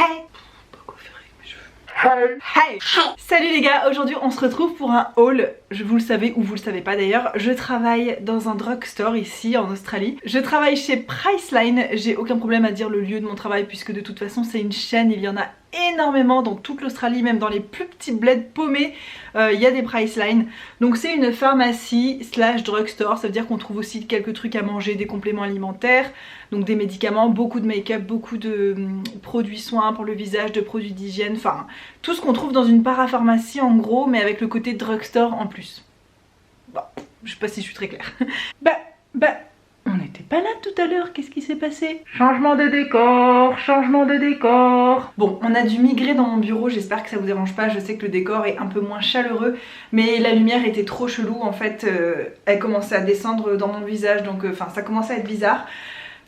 Hey! Hey! Salut les gars, aujourd'hui on se retrouve pour un haul. Vous le savez ou vous le savez pas d'ailleurs, je travaille dans un drugstore ici en Australie. Je travaille chez Priceline, j'ai aucun problème à dire le lieu de mon travail puisque de toute façon c'est une chaîne, il y en a énormément dans toute l'Australie, même dans les plus petits bleds paumés, il y a des Priceline. Donc c'est une pharmacie slash drugstore, ça veut dire qu'on trouve aussi quelques trucs à manger, des compléments alimentaires, donc des médicaments, beaucoup de make-up, beaucoup de produits soins pour le visage, de produits d'hygiène, enfin tout ce qu'on trouve dans une parapharmacie en gros, mais avec le côté drugstore en plus. Bon, je sais pas si je suis très claire. On n'était pas là tout à l'heure, qu'est-ce qui s'est passé? Changement de décor, changement de décor. Bon, on a dû migrer dans mon bureau, j'espère que ça vous dérange pas, je sais que le décor est un peu moins chaleureux, mais la lumière était trop chelou en fait, elle commençait à descendre dans mon visage, donc ça commençait à être bizarre.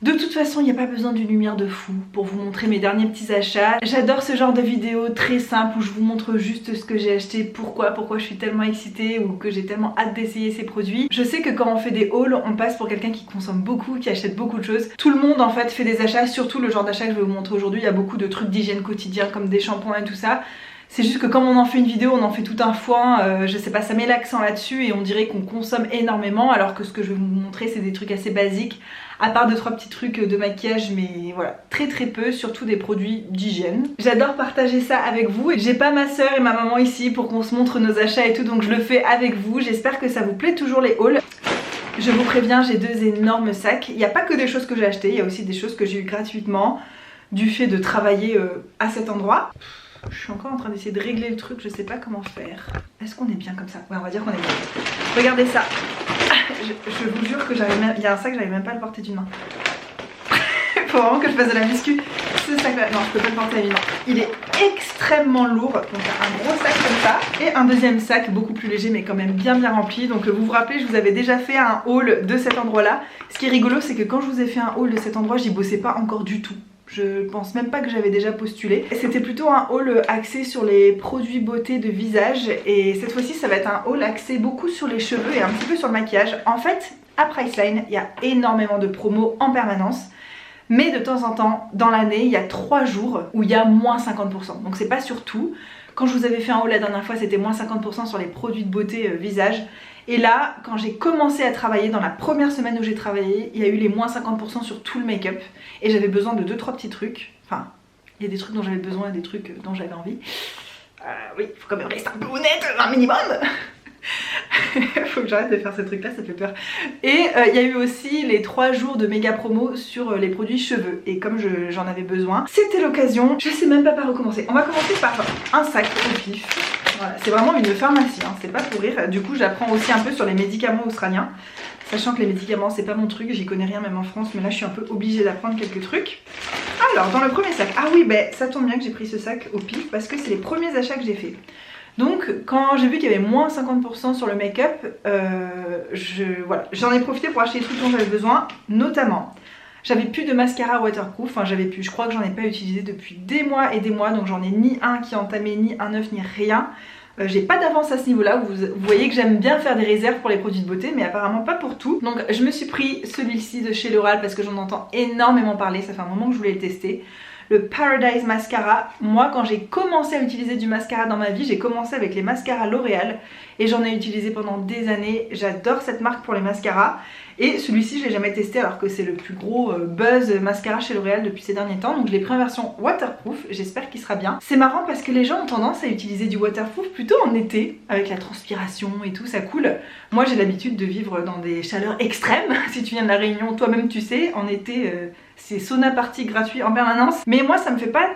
De toute façon, il n'y a pas besoin d'une lumière de fou pour vous montrer mes derniers petits achats. J'adore ce genre de vidéos très simples où je vous montre juste ce que j'ai acheté, pourquoi je suis tellement excitée ou que j'ai tellement hâte d'essayer ces produits. Je sais que quand on fait des hauls, on passe pour quelqu'un qui consomme beaucoup, qui achète beaucoup de choses. Tout le monde en fait fait des achats, surtout le genre d'achat que je vais vous montrer aujourd'hui. Il y a beaucoup de trucs d'hygiène quotidien comme des shampoings et tout ça. C'est juste que comme on en fait une vidéo, on en fait tout un foin, je sais pas, ça met l'accent là-dessus et on dirait qu'on consomme énormément alors que ce que je vais vous montrer c'est des trucs assez basiques, à part 2-3 petits trucs de maquillage, mais voilà, très peu, surtout des produits d'hygiène. J'adore partager ça avec vous et j'ai pas ma soeur et ma maman ici pour qu'on se montre nos achats et tout, donc je le fais avec vous. J'espère que ça vous plaît toujours les hauls. Je vous préviens, j'ai 2 énormes sacs, il n'y a pas que des choses que j'ai achetées, il y a aussi des choses que j'ai eu gratuitement du fait de travailler à cet endroit. Je suis encore en train d'essayer de régler le truc, je sais pas comment faire. Est-ce qu'on est bien comme ça? Ouais, on va dire qu'on est bien. Regardez ça. Je vous jure que j'arrive même... Il y a un sac, j'arrive même pas à le porter d'une main. Faut vraiment que je fasse de la muscu. Ce sac là, non, je peux pas le porter à une main. Il est extrêmement lourd. Donc un gros sac comme ça. Et un deuxième sac beaucoup plus léger mais quand même bien rempli. Donc vous vous rappelez, je vous avais déjà fait un haul de cet endroit là. Ce qui est rigolo, c'est que quand je vous ai fait un haul de cet endroit, j'y bossais pas encore du tout. Je pense même pas que j'avais déjà postulé. C'était plutôt un haul axé sur les produits beauté de visage. Et cette fois-ci ça va être un haul axé beaucoup sur les cheveux et un petit peu sur le maquillage. En fait, à Priceline, il y a énormément de promos en permanence. Mais de temps en temps, dans l'année, il y a 3 jours où il y a moins 50%. Donc c'est pas sur tout. Quand je vous avais fait un haul la dernière fois, c'était moins 50% sur les produits de beauté visage. Et là, quand j'ai commencé à travailler, dans la première semaine où j'ai travaillé, il y a eu les moins 50% sur tout le make-up. Et j'avais besoin de 2-3 petits trucs. Enfin, il y a des trucs dont j'avais besoin et des trucs dont j'avais envie. Oui, il faut quand même rester un peu honnête, un minimum. Faut que j'arrête de faire ces trucs là, ça fait peur. Et il y a eu aussi les 3 jours de méga promo sur les produits cheveux. Et comme j'en avais besoin, c'était l'occasion. Je sais même pas par où commencer. On va commencer par un sac au pif. Voilà, c'est vraiment une pharmacie, hein, c'est pas pour rire. Du coup j'apprends aussi un peu sur les médicaments australiens. Sachant que les médicaments c'est pas mon truc, j'y connais rien même en France. Mais là je suis un peu obligée d'apprendre quelques trucs. Alors dans le premier sac, ah oui ça tombe bien que j'ai pris ce sac au pif parce que c'est les premiers achats que j'ai fait. Donc quand j'ai vu qu'il y avait moins 50% sur le make-up, voilà, j'en ai profité pour acheter les trucs dont j'avais besoin. Notamment, j'avais plus de mascara waterproof, enfin je crois que j'en ai pas utilisé depuis des mois et des mois. Donc j'en ai ni un qui est entamé, ni un neuf, ni rien. J'ai pas d'avance à ce niveau là, vous voyez que j'aime bien faire des réserves pour les produits de beauté mais apparemment pas pour tout. Donc je me suis pris celui-ci de chez L'Oréal parce que j'en entends énormément parler, ça fait un moment que je voulais le tester. Le Paradise Mascara. Moi quand j'ai commencé à utiliser du mascara dans ma vie, j'ai commencé avec les mascaras L'Oréal et j'en ai utilisé pendant des années. J'adore cette marque pour les mascaras et celui-ci je l'ai jamais testé alors que c'est le plus gros buzz mascara chez L'Oréal depuis ces derniers temps. Donc je l'ai pris en version waterproof, j'espère qu'il sera bien. C'est marrant parce que les gens ont tendance à utiliser du waterproof plutôt en été avec la transpiration et tout, ça coule. Moi j'ai l'habitude de vivre dans des chaleurs extrêmes. Si tu viens de la Réunion, toi-même tu sais, en été c'est sauna party gratuit en permanence. Mais moi ça me fait pas,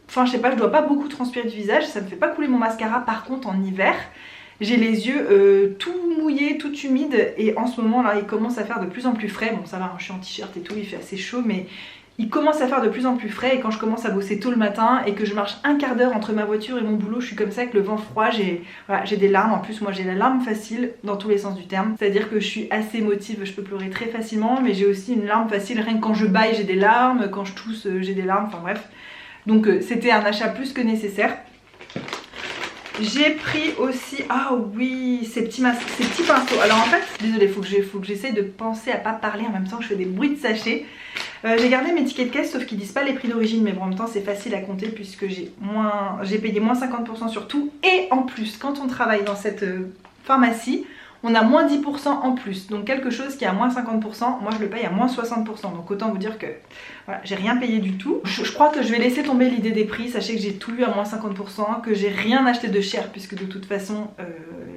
enfin je sais pas, je dois pas beaucoup transpirer du visage, ça me fait pas couler mon mascara. Par contre en hiver, j'ai les yeux tout mouillés, tout humides et en ce moment là il commence à faire de plus en plus frais. Bon ça va, hein, je suis en t-shirt et tout, il fait assez chaud mais il commence à faire de plus en plus frais et quand je commence à bosser tôt le matin et que je marche un quart d'heure entre ma voiture et mon boulot, je suis comme ça avec le vent froid, j'ai des larmes. En plus moi j'ai la larme facile dans tous les sens du terme, c'est à dire que je suis assez émotive, je peux pleurer très facilement mais j'ai aussi une larme facile, rien que quand je bâille j'ai des larmes, quand je tousse j'ai des larmes, enfin bref. Donc c'était un achat plus que nécessaire. J'ai pris aussi, ah oui, ces petits pinceaux. Alors en fait, désolée, faut que j'essaye de penser à pas parler en même temps que je fais des bruits de sachets. J'ai gardé mes tickets de caisse sauf qu'ils disent pas les prix d'origine, mais bon, en même temps c'est facile à compter puisque j'ai payé moins 50% sur tout. Et en plus quand on travaille dans cette pharmacie, on a moins 10% en plus, donc quelque chose qui est à moins 50%, moi je le paye à moins 60%, donc autant vous dire que voilà, j'ai rien payé du tout. Je crois que je vais laisser tomber l'idée des prix, sachez que j'ai tout eu à moins 50%, que j'ai rien acheté de cher puisque de toute façon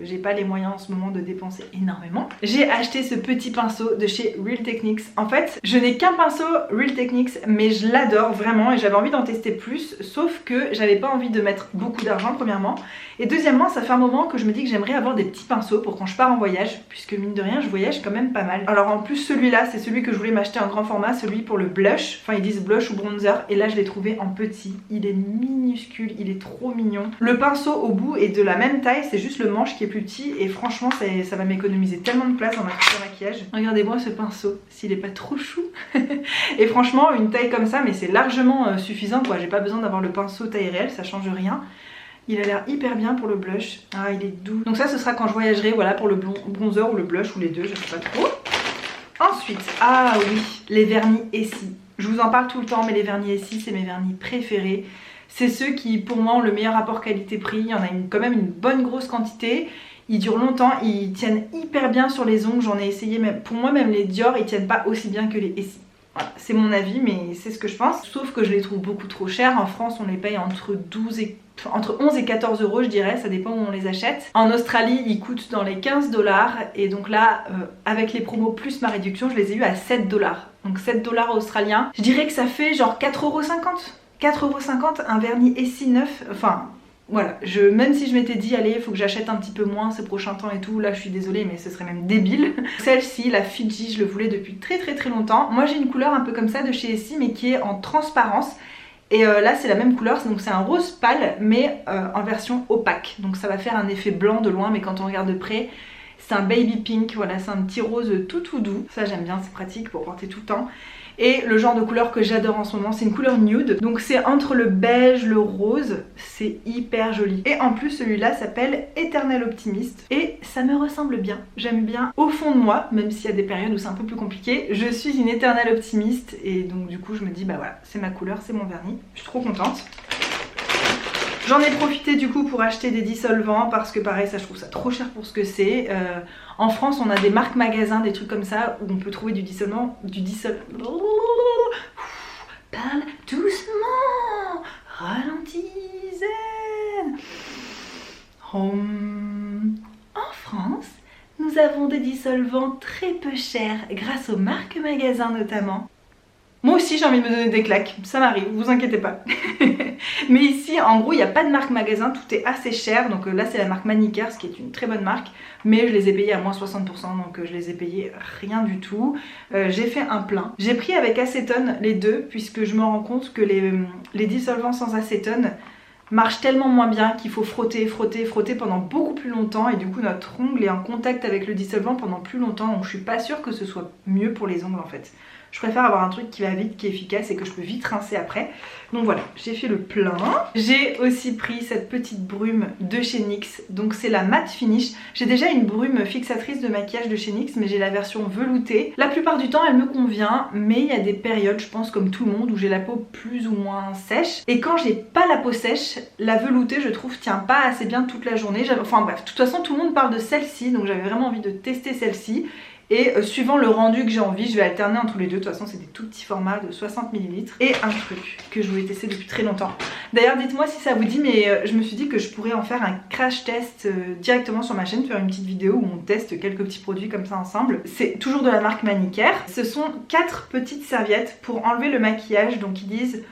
j'ai pas les moyens en ce moment de dépenser énormément. J'ai acheté ce petit pinceau de chez Real Techniques. En fait je n'ai qu'un pinceau Real Techniques mais je l'adore vraiment et j'avais envie d'en tester plus, sauf que j'avais pas envie de mettre beaucoup d'argent premièrement, et deuxièmement ça fait un moment que je me dis que j'aimerais avoir des petits pinceaux pour quand je pars en voyage, puisque mine de rien je voyage quand même pas mal. Alors en plus celui-là c'est celui que je voulais m'acheter en grand format, celui pour le blush, enfin ils disent blush ou bronzer, et là je l'ai trouvé en petit, il est minuscule, il est trop mignon. Le pinceau au bout est de la même taille, c'est juste le manche qui est plus petit et franchement ça va m'économiser tellement de place dans ma couche de maquillage. Regardez-moi ce pinceau, s'il est pas trop chou. Et franchement une taille comme ça, mais c'est largement suffisant quoi, j'ai pas besoin d'avoir le pinceau taille réelle, ça change rien. Il a l'air hyper bien pour le blush. Ah, il est doux. Donc ça, ce sera quand je voyagerai, voilà, pour le bronzer ou le blush ou les deux, je sais pas trop. Ensuite, ah oui, les vernis Essie. Je vous en parle tout le temps, mais les vernis Essie, c'est mes vernis préférés. C'est ceux qui, pour moi, ont le meilleur rapport qualité-prix. Il y en a quand même une bonne grosse quantité. Ils durent longtemps, ils tiennent hyper bien sur les ongles. J'en ai essayé, même pour moi, même les Dior, ils tiennent pas aussi bien que les Essie. Voilà, c'est mon avis, mais c'est ce que je pense. Sauf que je les trouve beaucoup trop chers. En France, on les paye entre 11 et 14 euros, je dirais, ça dépend où on les achète. En Australie, ils coûtent dans les 15 $, et donc là, avec les promos plus ma réduction, je les ai eu à 7 $. Donc 7 $ australiens. Je dirais que ça fait genre 4,50 €. 4,50 € un vernis Essie neuf, enfin... Voilà, même si je m'étais dit allez il faut que j'achète un petit peu moins ces prochains temps et tout, là je suis désolée mais ce serait même débile. Celle-ci, la Fiji, je le voulais depuis très longtemps. Moi j'ai une couleur un peu comme ça de chez Essie mais qui est en transparence. Et là c'est la même couleur, donc c'est un rose pâle mais en version opaque. Donc ça va faire un effet blanc de loin mais quand on regarde de près, c'est un baby pink, voilà, c'est un petit rose tout doux. Ça j'aime bien, c'est pratique pour porter tout le temps. Et le genre de couleur que j'adore en ce moment, c'est une couleur nude. Donc c'est entre le beige, le rose, c'est hyper joli. Et en plus celui-là s'appelle Éternel Optimiste. Et ça me ressemble bien, j'aime bien. Au fond de moi, même s'il y a des périodes où c'est un peu plus compliqué, je suis une éternelle optimiste. Et donc du coup je me dis bah voilà, c'est ma couleur, c'est mon vernis. Je suis trop contente. J'en ai profité du coup pour acheter des dissolvants parce que pareil ça je trouve ça trop cher pour ce que c'est. En France on a des marques magasins, des trucs comme ça où on peut trouver du dissolvant, Parle doucement, ralentis zen. En France, nous avons des dissolvants très peu chers grâce aux marques magasins notamment. Moi aussi j'ai envie de me donner des claques, ça m'arrive, vous inquiétez pas. Mais ici en gros il n'y a pas de marque magasin, tout est assez cher. Donc là c'est la marque Manicare, ce qui est une très bonne marque. Mais je les ai payés à moins 60%, donc je les ai payés rien du tout. J'ai fait un plein. J'ai pris avec acétone les deux, puisque je me rends compte que les dissolvants sans acétone marchent tellement moins bien qu'il faut frotter pendant beaucoup plus longtemps. Et du coup notre ongle est en contact avec le dissolvant pendant plus longtemps. Donc je suis pas sûre que ce soit mieux pour les ongles en fait. Je préfère avoir un truc qui va vite, qui est efficace et que je peux vite rincer après. Donc voilà, j'ai fait le plein. J'ai aussi pris cette petite brume de chez NYX. Donc c'est la matte finish. J'ai déjà une brume fixatrice de maquillage de chez NYX, mais j'ai la version veloutée. La plupart du temps elle me convient, mais il y a des périodes, je pense comme tout le monde, où j'ai la peau plus ou moins sèche. Et quand j'ai pas la peau sèche, la veloutée je trouve tient pas assez bien toute la journée. Enfin bref, de toute façon tout le monde parle de celle-ci, donc j'avais vraiment envie de tester celle-ci. Et suivant le rendu que j'ai envie, je vais alterner entre les deux. De toute façon c'est des tout petits formats de 60 ml. Et un truc que je voulais tester depuis très longtemps. D'ailleurs dites-moi si ça vous dit, mais je me suis dit que je pourrais en faire un crash test directement sur ma chaîne. Faire une petite vidéo où on teste quelques petits produits comme ça ensemble. C'est toujours de la marque Manicare. Ce sont 4 petites serviettes pour enlever le maquillage. Donc ils disent...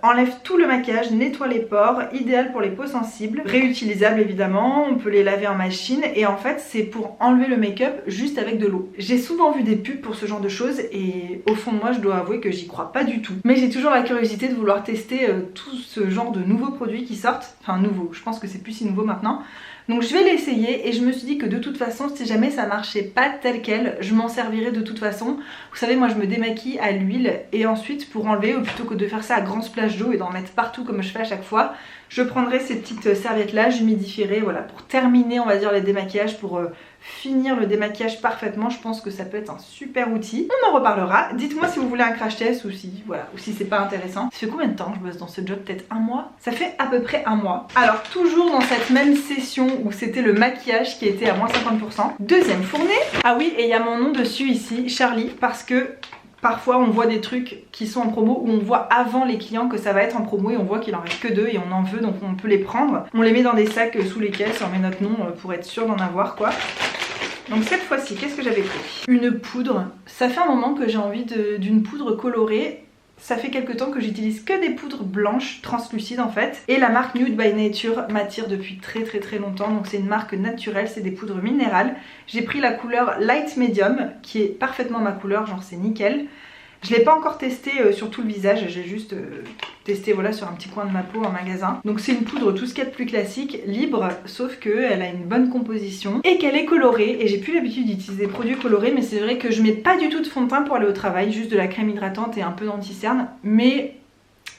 enlève tout le maquillage, nettoie les pores, idéal pour les peaux sensibles, réutilisable évidemment, on peut les laver en machine et en fait c'est pour enlever le make-up juste avec de l'eau. J'ai souvent vu des pubs pour ce genre de choses et au fond de moi je dois avouer que j'y crois pas du tout. Mais j'ai toujours la curiosité de vouloir tester tout ce genre de nouveaux produits qui sortent, enfin nouveaux, je pense que c'est plus si nouveau maintenant. Donc je vais l'essayer et je me suis dit que de toute façon si jamais ça marchait pas tel quel, je m'en servirais de toute façon. Vous savez moi je me démaquille à l'huile et ensuite pour enlever, ou plutôt que de faire ça à grand splash d'eau et d'en mettre partout comme je fais à chaque fois, je prendrai ces petites serviettes là, j'humidifierai voilà pour terminer on va dire les démaquillages, pour finir le démaquillage parfaitement, je pense que ça peut être un super outil. On en reparlera. Dites-moi si vous voulez un crash test ou si voilà, ou si c'est pas intéressant. Ça fait combien de temps que je bosse dans ce job? Peut-être un mois? Ça fait à peu près un mois. Alors toujours dans cette même session où c'était le maquillage qui était à moins 50%. Deuxième fournée. Ah oui, et il y a mon nom dessus ici, Charlie, parce que parfois on voit des trucs qui sont en promo où on voit avant les clients que ça va être en promo et on voit qu'il en reste que 2 et on en veut, donc on peut les prendre. On les met dans des sacs sous les caisses, on met notre nom pour être sûr d'en avoir quoi. Donc cette fois-ci, qu'est-ce que j'avais pris? Une poudre. Ça fait un moment que j'ai envie d'une poudre colorée. Ça fait quelques temps que j'utilise que des poudres blanches translucides en fait. Et la marque Nude by Nature m'attire depuis très longtemps. Donc c'est une marque naturelle, c'est des poudres minérales. J'ai pris la couleur Light Medium qui est parfaitement ma couleur, genre c'est nickel. Je l'ai pas encore testé sur tout le visage, j'ai juste testé voilà, sur un petit coin de ma peau en magasin. Donc c'est une poudre tout ce qu'il y a de plus classique, libre, sauf qu'elle a une bonne composition et qu'elle est colorée. Et j'ai plus l'habitude d'utiliser des produits colorés, mais c'est vrai que je mets pas du tout de fond de teint pour aller au travail, juste de la crème hydratante et un peu d'anti-cerne. Mais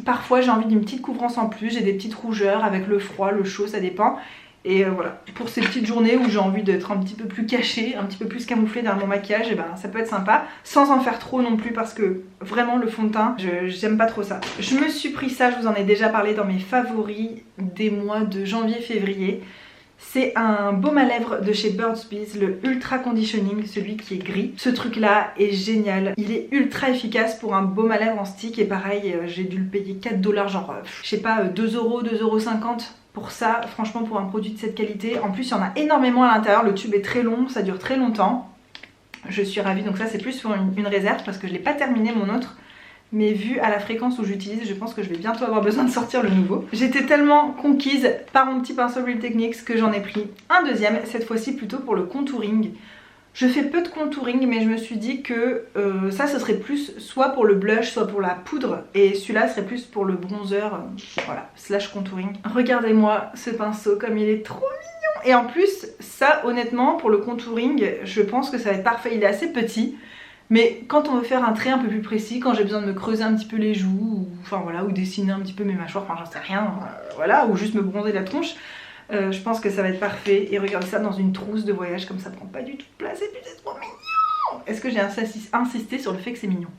parfois j'ai envie d'une petite couvrance en plus, j'ai des petites rougeurs avec le froid, le chaud, ça dépend. Et voilà, pour ces petites journées où j'ai envie d'être un petit peu plus cachée, un petit peu plus camouflée derrière mon maquillage, et ben ça peut être sympa, sans en faire trop non plus parce que vraiment le fond de teint, j'aime pas trop ça. Je me suis pris ça, je vous en ai déjà parlé dans mes favoris des mois de janvier-février. C'est un baume à lèvres de chez Burt's Bees, le Ultra Conditioning, celui qui est gris. Ce truc là est génial, il est ultra efficace pour un baume à lèvres en stick et pareil, j'ai dû le payer 4 $, genre je sais pas, 2 €, 2,50 € pour ça, franchement pour un produit de cette qualité. En plus il y en a énormément à l'intérieur, le tube est très long, ça dure très longtemps. Je suis ravie, donc ça c'est plus pour une réserve parce que je l'ai pas terminé mon autre. Mais vu à la fréquence où j'utilise, je pense que je vais bientôt avoir besoin de sortir le nouveau. J'étais tellement conquise par mon petit pinceau Real Techniques que j'en ai pris un deuxième, cette fois-ci plutôt pour le contouring. Je fais peu de contouring mais je me suis dit que ça ce serait plus soit pour le blush soit pour la poudre et celui-là serait plus pour le bronzer, voilà, slash contouring. Regardez-moi ce pinceau comme il est trop mignon. Et en plus ça honnêtement pour le contouring je pense que ça va être parfait, il est assez petit. Mais quand on veut faire un trait un peu plus précis, quand j'ai besoin de me creuser un petit peu les joues, ou, enfin voilà, ou dessiner un petit peu mes mâchoires, enfin j'en sais rien, voilà, ou juste me bronzer la tronche, je pense que ça va être parfait. Et regardez ça dans une trousse de voyage, comme ça prend pas du tout de place et puis c'est trop mignon. Est-ce que j'ai insisté sur le fait que c'est mignon?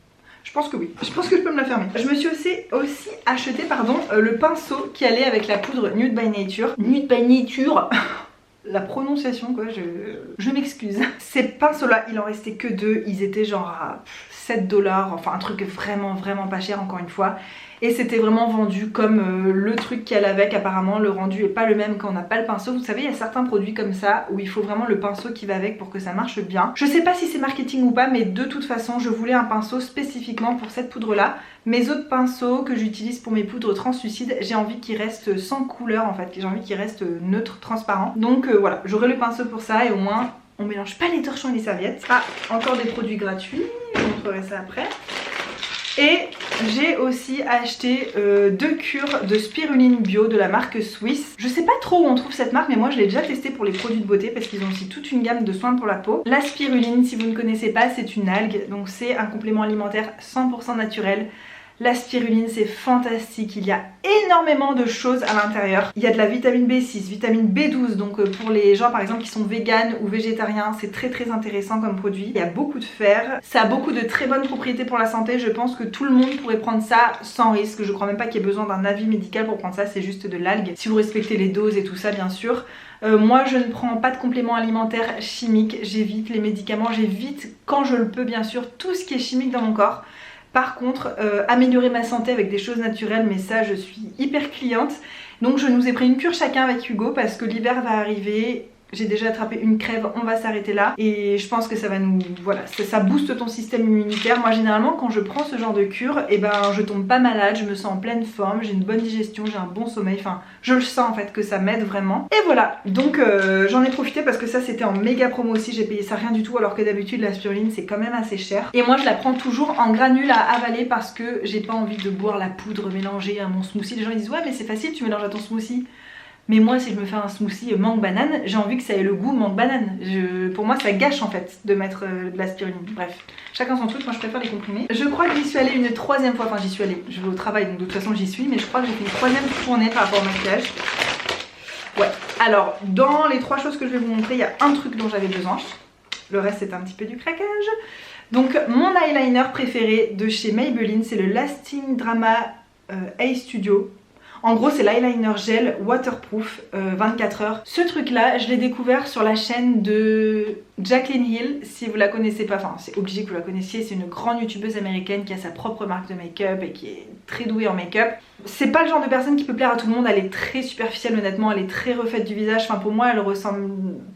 Je pense que oui, je pense que je peux me la fermer. Je me suis aussi acheté le pinceau qui allait avec la poudre Nude by Nature. Nude by Nature. La prononciation quoi, je m'excuse. Ces pinceaux là, il en restait que 2, ils étaient genre à 7 $, enfin un truc vraiment pas cher encore une fois. Et c'était vraiment vendu comme le truc qui allait avec, apparemment le rendu est pas le même quand on n'a pas le pinceau. Vous savez il y a certains produits comme ça où il faut vraiment le pinceau qui va avec pour que ça marche bien. Je sais pas si c'est marketing ou pas mais de toute façon je voulais un pinceau spécifiquement pour cette poudre là. Mes autres pinceaux que j'utilise pour mes poudres translucides, j'ai envie qu'ils restent sans couleur en fait, j'ai envie qu'ils restent neutres, transparents. Donc voilà, j'aurai le pinceau pour ça et au moins on mélange pas les torchons et les serviettes. Ah, encore des produits gratuits, je vous montrerai ça après. Et j'ai aussi acheté 2 cures de spiruline bio de la marque Swiss. Je sais pas trop où on trouve cette marque mais moi je l'ai déjà testé pour les produits de beauté parce qu'ils ont aussi toute une gamme de soins pour la peau. La spiruline, si vous ne connaissez pas, c'est une algue, donc c'est un complément alimentaire 100% naturel. La spiruline c'est fantastique, il y a énormément de choses à l'intérieur. Il y a de la vitamine B6, vitamine B12, donc pour les gens par exemple qui sont véganes ou végétariens, c'est très intéressant comme produit. Il y a beaucoup de fer, ça a beaucoup de très bonnes propriétés pour la santé, je pense que tout le monde pourrait prendre ça sans risque. Je crois même pas qu'il y ait besoin d'un avis médical pour prendre ça, c'est juste de l'algue. Si vous respectez les doses et tout ça bien sûr. Moi je ne prends pas de compléments alimentaires chimiques, j'évite les médicaments, j'évite quand je le peux bien sûr tout ce qui est chimique dans mon corps. Par contre, améliorer ma santé avec des choses naturelles, mais ça je suis hyper cliente. Donc je nous ai pris une cure chacun avec Hugo parce que l'hiver va arriver. J'ai déjà attrapé une crève, on va s'arrêter là. Et je pense que ça va nous... Voilà, ça booste ton système immunitaire. Moi généralement quand je prends ce genre de cure, eh ben, je tombe pas malade, je me sens en pleine forme, j'ai une bonne digestion, j'ai un bon sommeil. Enfin, je le sens en fait que ça m'aide vraiment. Et voilà, donc j'en ai profité parce que ça c'était en méga promo aussi. J'ai payé ça rien du tout alors que d'habitude la spiruline c'est quand même assez cher. Et moi je la prends toujours en granules à avaler parce que j'ai pas envie de boire la poudre mélangée à mon smoothie. Les gens ils disent ouais mais c'est facile, tu mélanges à ton smoothie. Mais moi si je me fais un smoothie mangue banane, j'ai envie que ça ait le goût mangue banane. Pour moi ça gâche en fait de mettre de la spiruline. Bref, chacun son truc, moi je préfère les comprimés. Je crois que j'y suis allée une 3e fois, enfin j'y suis allée, je vais au travail donc de toute façon j'y suis. Mais je crois que j'ai fait une 3e tournée par rapport au maquillage. Ouais, alors dans les 3 choses que je vais vous montrer, il y a un truc dont j'avais besoin. Le reste c'est un petit peu du craquage. Donc mon eyeliner préféré de chez Maybelline, c'est le Lasting Drama A Studio. En gros c'est l'eyeliner gel waterproof 24 heures. Ce truc là je l'ai découvert sur la chaîne de Jaclyn Hill. Si vous la connaissez pas, enfin c'est obligé que vous la connaissiez, c'est une grande youtubeuse américaine qui a sa propre marque de make-up et qui est très douée en make-up. C'est pas le genre de personne qui peut plaire à tout le monde, elle est très superficielle honnêtement, elle est très refaite du visage. Enfin pour moi elle ressemble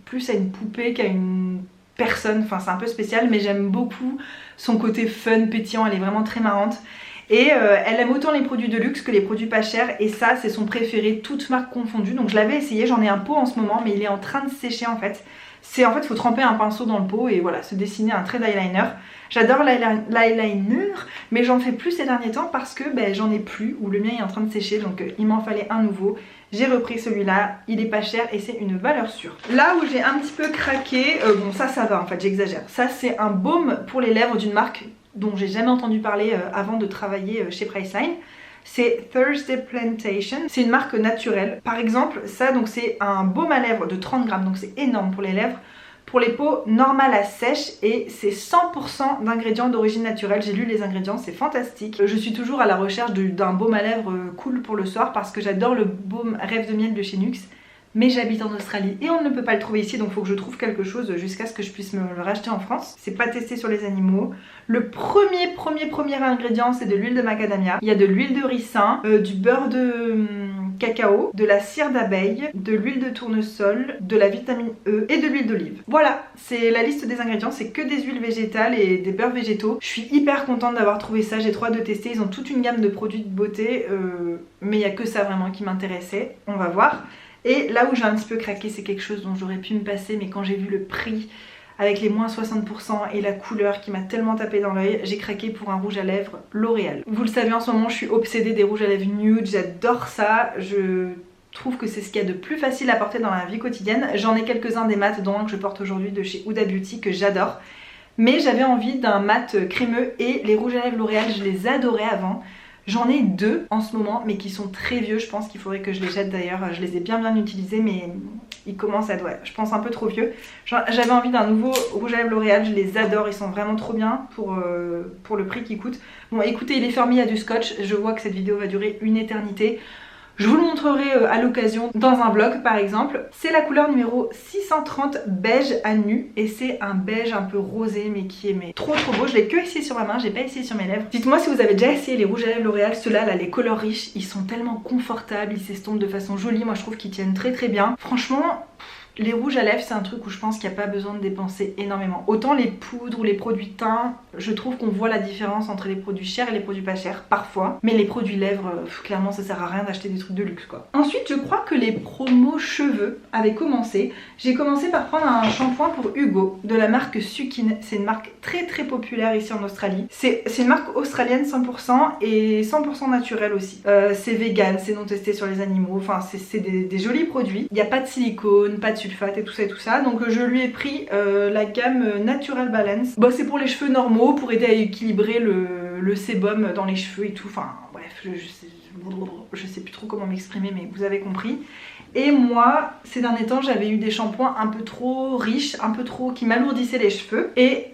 plus à une poupée qu'à une personne, enfin c'est un peu spécial, mais j'aime beaucoup son côté fun, pétillant, elle est vraiment très marrante. Et elle aime autant les produits de luxe que les produits pas chers, et ça c'est son préféré, toutes marques confondues. Donc je l'avais essayé, j'en ai un pot en ce moment, mais il est en train de sécher en fait. C'est en fait, faut tremper un pinceau dans le pot et voilà, se dessiner un trait d'eyeliner. J'adore l'eyeliner, mais j'en fais plus ces derniers temps parce que j'en ai plus, ou le mien est en train de sécher, donc il m'en fallait un nouveau. J'ai repris celui-là, il est pas cher et c'est une valeur sûre. Là où j'ai un petit peu craqué, bon ça va en fait, j'exagère. Ça c'est un baume pour les lèvres d'une marque dont j'ai jamais entendu parler avant de travailler chez Priceline. C'est Thursday Plantation, c'est une marque naturelle. Par exemple, ça donc c'est un baume à lèvres de 30 grammes, donc c'est énorme pour les lèvres. Pour les peaux normales à sèche, et c'est 100% d'ingrédients d'origine naturelle. J'ai lu les ingrédients, c'est fantastique. Je suis toujours à la recherche d'un baume à lèvres cool pour le soir parce que j'adore le baume Rêve de miel de chez NYX. Mais j'habite en Australie et on ne peut pas le trouver ici, donc il faut que je trouve quelque chose jusqu'à ce que je puisse me le racheter en France. C'est pas testé sur les animaux. Le premier ingrédient, c'est de l'huile de macadamia. Il y a de l'huile de ricin, du beurre de cacao, de la cire d'abeille, de l'huile de tournesol, de la vitamine E et de l'huile d'olive. Voilà, c'est la liste des ingrédients, c'est que des huiles végétales et des beurres végétaux. Je suis hyper contente d'avoir trouvé ça, j'ai trop hâte de tester. Ils ont toute une gamme de produits de beauté, mais il n'y a que ça vraiment qui m'intéressait. On va voir. Et là où j'ai un petit peu craqué, c'est quelque chose dont j'aurais pu me passer, mais quand j'ai vu le prix avec les moins 60% et la couleur qui m'a tellement tapé dans l'œil, j'ai craqué pour un rouge à lèvres L'Oréal. Vous le savez, en ce moment je suis obsédée des rouges à lèvres nude, j'adore ça. Je trouve que c'est ce qu'il y a de plus facile à porter dans la vie quotidienne. J'en ai quelques-uns des mats, dont un que je porte aujourd'hui de chez Huda Beauty que j'adore. Mais j'avais envie d'un mat crémeux et les rouges à lèvres L'Oréal, je les adorais avant. J'en ai 2 en ce moment, mais qui sont très vieux. Je pense qu'il faudrait que je les jette d'ailleurs. Je les ai bien utilisés, mais ils commencent à être, ouais, je pense un peu trop vieux. J'avais envie d'un nouveau rouge à lèvres L'Oréal. Je les adore, ils sont vraiment trop bien pour le prix qu'ils coûtent. Bon, écoutez, il est fermé à du scotch. Je vois que cette vidéo va durer une éternité. Je vous le montrerai à l'occasion dans un vlog par exemple. C'est la couleur numéro 630 beige à nu et c'est un beige un peu rosé mais qui est trop beau. Je l'ai que essayé sur ma main, j'ai pas essayé sur mes lèvres. Dites-moi si vous avez déjà essayé les rouges à lèvres L'Oréal, ceux-là, les couleurs riches, ils sont tellement confortables, ils s'estompent de façon jolie. Moi je trouve qu'ils tiennent très bien. Franchement, les rouges à lèvres c'est un truc où je pense qu'il n'y a pas besoin de dépenser énormément. Autant les poudres ou les produits teint, je trouve qu'on voit la différence entre les produits chers et les produits pas chers parfois. Mais les produits lèvres, clairement ça sert à rien d'acheter des trucs de luxe quoi. Ensuite je crois que les promos cheveux avaient commencé. J'ai commencé par prendre un shampoing pour Hugo de la marque Sukin. C'est une marque très populaire ici en Australie. C'est une marque australienne 100% et 100% naturelle aussi. C'est vegan, c'est non testé sur les animaux, enfin c'est des jolis produits. Il n'y a pas de silicone, pas de sulfate et tout ça. Donc je lui ai pris la gamme Natural Balance. Bon, c'est pour les cheveux normaux, pour aider à équilibrer le sébum dans les cheveux et tout. Enfin bref, je sais plus trop comment m'exprimer, mais vous avez compris. Et moi, ces derniers temps, j'avais eu des shampoings un peu trop riches, un peu trop qui m'alourdissaient les cheveux. Et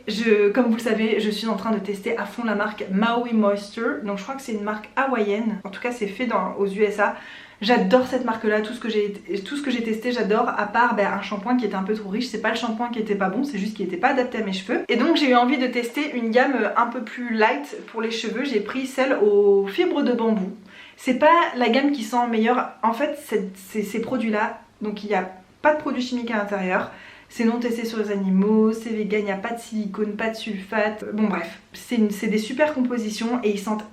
comme vous le savez, je suis en train de tester à fond la marque Maui Moisture. Donc je crois que c'est une marque hawaïenne. En tout cas, c'est fait aux USA. J'adore cette marque là, tout ce que j'ai testé j'adore, à part un shampoing qui était un peu trop riche. C'est pas le shampoing qui était pas bon, c'est juste qu'il était pas adapté à mes cheveux. Et donc j'ai eu envie de tester une gamme un peu plus light pour les cheveux. J'ai pris celle aux fibres de bambou. C'est pas la gamme qui sent meilleure. En fait ces produits là, donc il n'y a pas de produits chimiques à l'intérieur. C'est non testé sur les animaux, c'est vegan, il n'y a pas de silicone, pas de sulfate. Bon bref, c'est des super compositions et ils sentent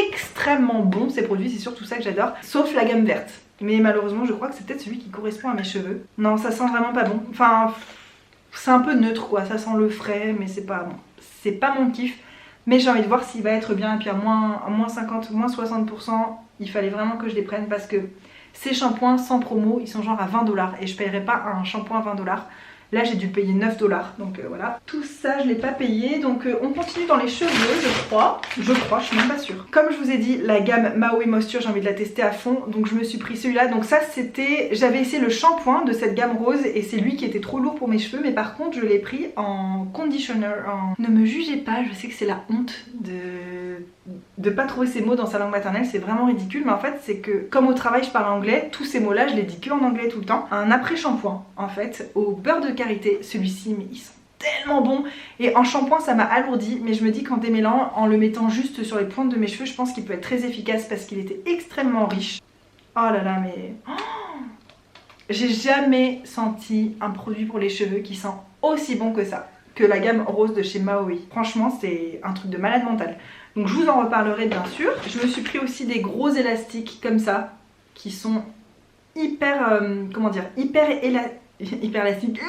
extrêmement bon ces produits, c'est surtout ça que j'adore, sauf la gamme verte. Mais malheureusement je crois que c'est peut-être celui qui correspond à mes cheveux. Non, ça sent vraiment pas bon. Enfin, c'est un peu neutre quoi, ça sent le frais mais c'est pas bon. C'est pas mon kiff, mais j'ai envie de voir s'il va être bien. Et puis à moins 50, moins 60%, il fallait vraiment que je les prenne parce que ces shampoings sans promo, ils sont genre à 20 $ et je paierai pas un shampoing à 20 $. Là j'ai dû le payer 9 $, donc voilà. Tout ça je l'ai pas payé, donc on continue dans les cheveux je crois, je suis même pas sûre. Comme je vous ai dit, la gamme Maui Moisture, j'ai envie de la tester à fond, donc je me suis pris celui-là. Donc ça c'était, j'avais essayé le shampoing de cette gamme rose et c'est lui qui était trop lourd pour mes cheveux, mais par contre je l'ai pris en conditioner, Ne me jugez pas, je sais que c'est la honte de pas trouver ces mots dans sa langue maternelle, c'est vraiment ridicule, mais en fait c'est que comme au travail je parle anglais, tous ces mots là je les dis que en anglais tout le temps. Un après shampoing en fait au beurre de karité, celui-ci mais ils sont tellement bons, et en shampoing ça m'a alourdi, mais je me dis qu'en démêlant, en le mettant juste sur les pointes de mes cheveux, je pense qu'il peut être très efficace parce qu'il était extrêmement riche. Oh là là, mais j'ai jamais senti un produit pour les cheveux qui sent aussi bon que ça, que la gamme rose de chez Maui. Franchement c'est un truc de malade mental. Donc je vous en reparlerai bien sûr. Je me suis pris aussi des gros élastiques comme ça, qui sont hyper, comment dire, hyper élastiques.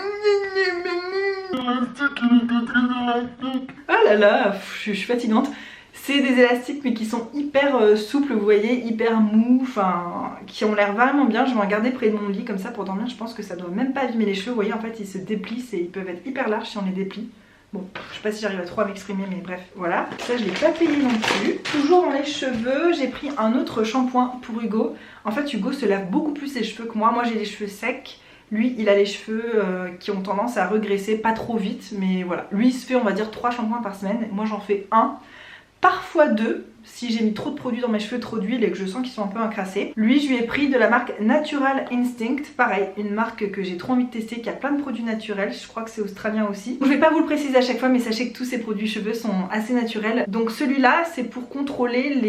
Oh là là, je suis fatigante. C'est des élastiques mais qui sont hyper souples, vous voyez, hyper mous, enfin, qui ont l'air vraiment bien. Je vais en garder près de mon lit comme ça pour dormir. Je pense que ça doit même pas abîmer les cheveux. Vous voyez, en fait ils se déplient et ils peuvent être hyper larges si on les déplie. Bon, je sais pas si j'arrive à trop à m'exprimer, mais bref, voilà. Ça, je l'ai pas payé non plus. Toujours dans les cheveux, j'ai pris un autre shampoing pour Hugo. En fait, Hugo se lave beaucoup plus ses cheveux que moi. Moi, j'ai les cheveux secs. Lui, il a les cheveux qui ont tendance à regresser, pas trop vite, mais voilà. Lui, il se fait, on va dire, 3 shampoings par semaine. Moi, j'en fais 1, parfois 2. Si j'ai mis trop de produits dans mes cheveux, trop d'huile et que je sens qu'ils sont un peu encrassés. Lui, je lui ai pris de la marque Natural Instinct. Pareil, une marque que j'ai trop envie de tester, qui a plein de produits naturels. Je crois que c'est australien aussi. Je vais pas vous le préciser à chaque fois, mais sachez que tous ces produits cheveux sont assez naturels. Donc celui-là, c'est pour contrôler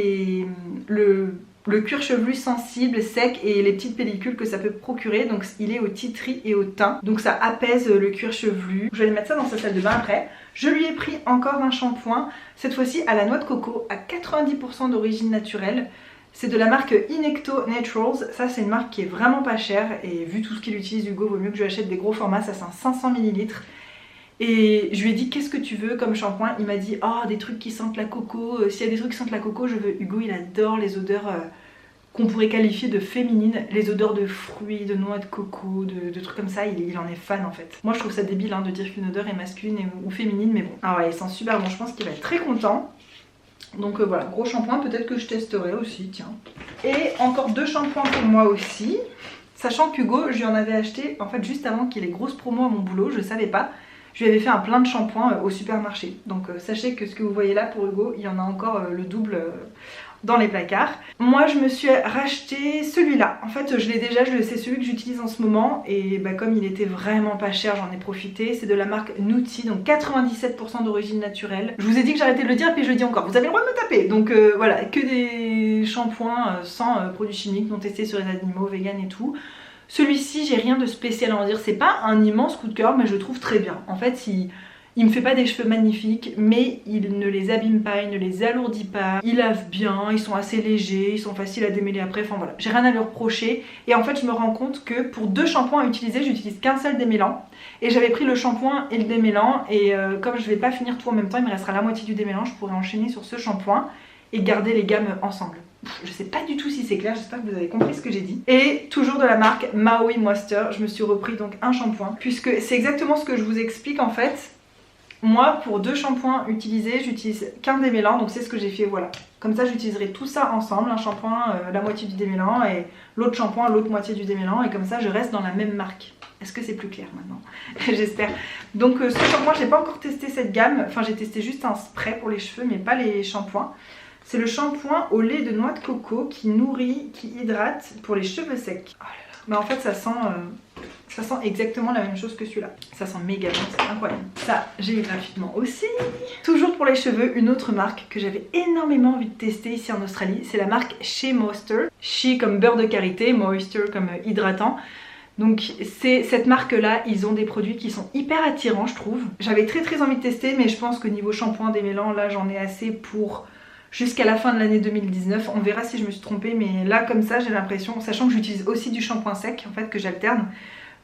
le cuir chevelu sensible, sec et les petites pellicules que ça peut procurer. Donc il est au tea tree et au thym. Donc ça apaise le cuir chevelu. Je vais aller mettre ça dans sa salle de bain après. Je lui ai pris encore un shampoing, cette fois-ci à la noix de coco, à 90% d'origine naturelle. C'est de la marque Inecto Naturals. Ça c'est une marque qui est vraiment pas chère. Et vu tout ce qu'il utilise Hugo, vaut mieux que je lui achète des gros formats. Ça c'est un 500 ml. Et je lui ai dit qu'est-ce que tu veux comme shampoing. Il m'a dit oh des trucs qui sentent la coco. S'il y a des trucs qui sentent la coco je veux. Hugo il adore les odeurs qu'on pourrait qualifier de féminines. Les odeurs de fruits, de noix de coco, de trucs comme ça, il en est fan en fait. Moi je trouve ça débile hein, de dire qu'une odeur est masculine ou féminine, mais bon. Ah ouais il sent super bon, je pense qu'il va être très content. Donc voilà, gros shampoing, peut-être que je testerai aussi, tiens. Et encore 2 shampoings pour moi aussi. Sachant qu'Hugo, je lui en avais acheté en fait juste avant qu'il ait grosse promo à mon boulot, je savais pas. Je lui avais fait un plein de shampoings au supermarché. Donc sachez que ce que vous voyez là pour Hugo, il y en a encore le double dans les placards. Moi je me suis racheté celui-là. En fait je l'ai déjà, c'est celui que j'utilise en ce moment. Et bah, comme il était vraiment pas cher, j'en ai profité. C'est de la marque Nutty, donc 97% d'origine naturelle. Je vous ai dit que j'arrêtais de le dire, puis je le dis encore. Vous avez le droit de me taper. Donc voilà, que des shampoings sans produits chimiques, non testés sur les animaux, vegan et tout. Celui-ci, j'ai rien de spécial à en dire. C'est pas un immense coup de cœur, mais je le trouve très bien. En fait, il me fait pas des cheveux magnifiques, mais il ne les abîme pas, il ne les alourdit pas. Il lave bien, ils sont assez légers, ils sont faciles à démêler après. Enfin voilà, j'ai rien à lui reprocher. Et en fait, je me rends compte que pour 2 shampoings à utiliser, j'utilise qu'un seul démêlant. Et j'avais pris le shampoing et le démêlant. Et comme je vais pas finir tout en même temps, il me restera la moitié du démêlant. Je pourrais enchaîner sur ce shampoing et garder les gammes ensemble. Je sais pas du tout si c'est clair, j'espère que vous avez compris ce que j'ai dit. Et toujours de la marque Maui Moisture, je me suis repris donc un shampoing. Puisque c'est exactement ce que je vous explique en fait. Moi pour 2 shampoings utilisés, j'utilise qu'un démêlant, donc c'est ce que j'ai fait, voilà. Comme ça j'utiliserai tout ça ensemble, un shampoing, la moitié du démêlant et l'autre shampoing, l'autre moitié du démêlant. Et comme ça je reste dans la même marque. Est-ce que c'est plus clair maintenant? J'espère. Donc ce shampoing, j'ai pas encore testé cette gamme. Enfin j'ai testé juste un spray pour les cheveux mais pas les shampoings. C'est le shampoing au lait de noix de coco qui nourrit, qui hydrate pour les cheveux secs. Oh là là. Mais en fait ça sent exactement la même chose que celui-là. Ça sent méga bon, c'est incroyable. Ça, j'ai eu gratuitement aussi. Toujours pour les cheveux, une autre marque que j'avais énormément envie de tester ici en Australie. C'est la marque Shea Moisture. Shea comme beurre de karité, Moisture comme hydratant. Donc c'est cette marque là, ils ont des produits qui sont hyper attirants je trouve. J'avais très envie de tester, mais je pense que niveau shampoing démêlant, là j'en ai assez pour jusqu'à la fin de l'année 2019. On verra si je me suis trompée, mais là comme ça j'ai l'impression, sachant que j'utilise aussi du shampoing sec en fait que j'alterne,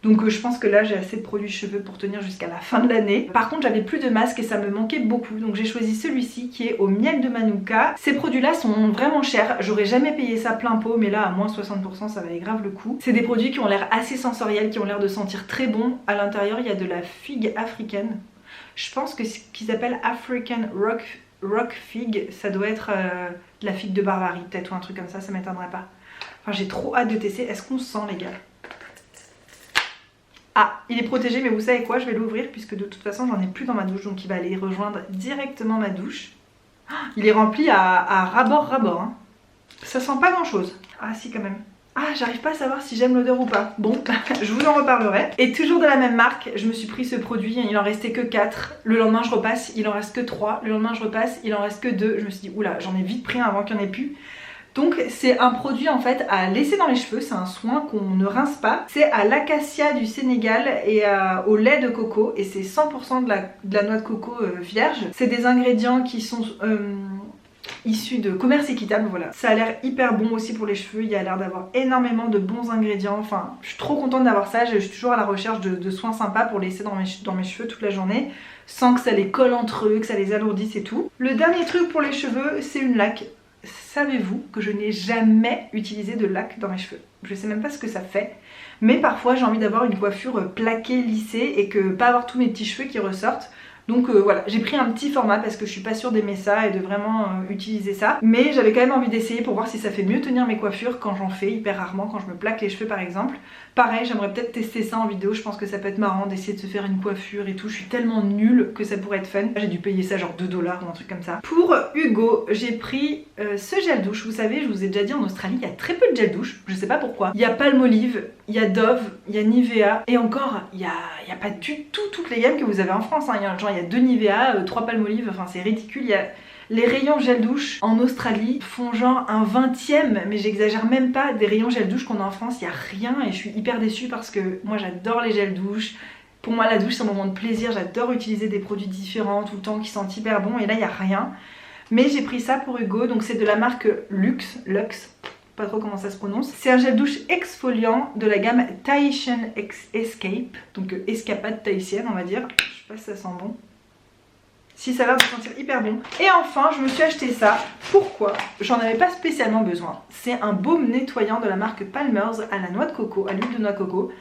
Donc je pense que là j'ai assez de produits cheveux pour tenir jusqu'à la fin de l'année. Par contre j'avais plus de masques et ça me manquait beaucoup, donc j'ai choisi celui-ci qui est au miel de Manuka. Ces produits là sont vraiment chers, j'aurais jamais payé ça plein pot, mais là à moins 60% ça valait grave le coup. C'est des produits qui ont l'air assez sensoriels, qui ont l'air de sentir très bon. À l'intérieur il y a de la figue africaine. Je pense que ce qu'ils appellent African Rock Fig, ça doit être de la figue de Barbarie peut-être, ou un truc comme ça m'étonnerait pas. Enfin j'ai trop hâte de tester. Est-ce qu'on sent les gars? Ah, il est protégé, mais vous savez quoi, je vais l'ouvrir puisque de toute façon j'en ai plus dans ma douche, donc il va aller rejoindre directement ma douche. Il est rempli à ras-bord, hein. Ça sent pas grand chose. Ah si quand même. Ah, j'arrive pas à savoir si j'aime l'odeur ou pas. Bon, je vous en reparlerai. Et toujours de la même marque, je me suis pris ce produit, il en restait que 4. Le lendemain je repasse, il en reste que 3. Le lendemain je repasse, il en reste que 2. Je me suis dit, oula, j'en ai vite pris un avant qu'il n'y en ait plus. Donc c'est un produit en fait à laisser dans les cheveux, c'est un soin qu'on ne rince pas. C'est à l'acacia du Sénégal et au lait de coco, et c'est 100% de la noix de coco vierge. C'est des ingrédients qui sont issus de commerce équitable, voilà. Ça a l'air hyper bon aussi pour les cheveux, il y a l'air d'avoir énormément de bons ingrédients. Enfin, je suis trop contente d'avoir ça, je suis toujours à la recherche de soins sympas pour laisser dans mes cheveux toute la journée, sans que ça les colle entre eux, que ça les alourdisse et tout. Le dernier truc pour les cheveux, c'est une laque. Savez-vous que je n'ai jamais utilisé de laque dans mes cheveux? Je sais même pas ce que ça fait, mais parfois j'ai envie d'avoir une coiffure plaquée, lissée, et que pas avoir tous mes petits cheveux qui ressortent. Donc voilà, j'ai pris un petit format parce que je suis pas sûre d'aimer ça et de vraiment utiliser ça. Mais j'avais quand même envie d'essayer pour voir si ça fait mieux tenir mes coiffures quand j'en fais, hyper rarement, quand je me plaque les cheveux par exemple. Pareil, j'aimerais peut-être tester ça en vidéo, je pense que ça peut être marrant d'essayer de se faire une coiffure et tout. Je suis tellement nulle que ça pourrait être fun. J'ai dû payer ça genre 2 $ ou un truc comme ça. Pour Hugo, j'ai pris ce gel douche. Vous savez, je vous ai déjà dit, en Australie, il y a très peu de gel douche, je sais pas pourquoi. Il y a Palmolive, il y a Dove, il y a Nivea, et encore, il y a pas du tout toutes les gammes que vous avez en France, hein. Il y a 2 Nivea, 3 Palmolive, enfin c'est ridicule. Il y a... Les rayons gel douche en Australie font genre un 20e, mais j'exagère même pas, des rayons gel douche qu'on a en France, il n'y a rien, et je suis hyper déçue parce que moi j'adore les gels douche. Pour moi la douche c'est un moment de plaisir, j'adore utiliser des produits différents tout le temps qui sentent hyper bon, et là il n'y a rien. Mais j'ai pris ça pour Hugo, donc c'est de la marque Lux, pas trop comment ça se prononce. C'est un gel douche exfoliant de la gamme Tahitian Escape, donc escapade tahitienne on va dire. Je sais pas si ça sent bon. Si, ça a l'air de sentir hyper bon. Et enfin, je me suis acheté ça. Pourquoi? J'en avais pas spécialement besoin. C'est un baume nettoyant de la marque Palmer's à la noix de coco, à l'huile de noix de coco.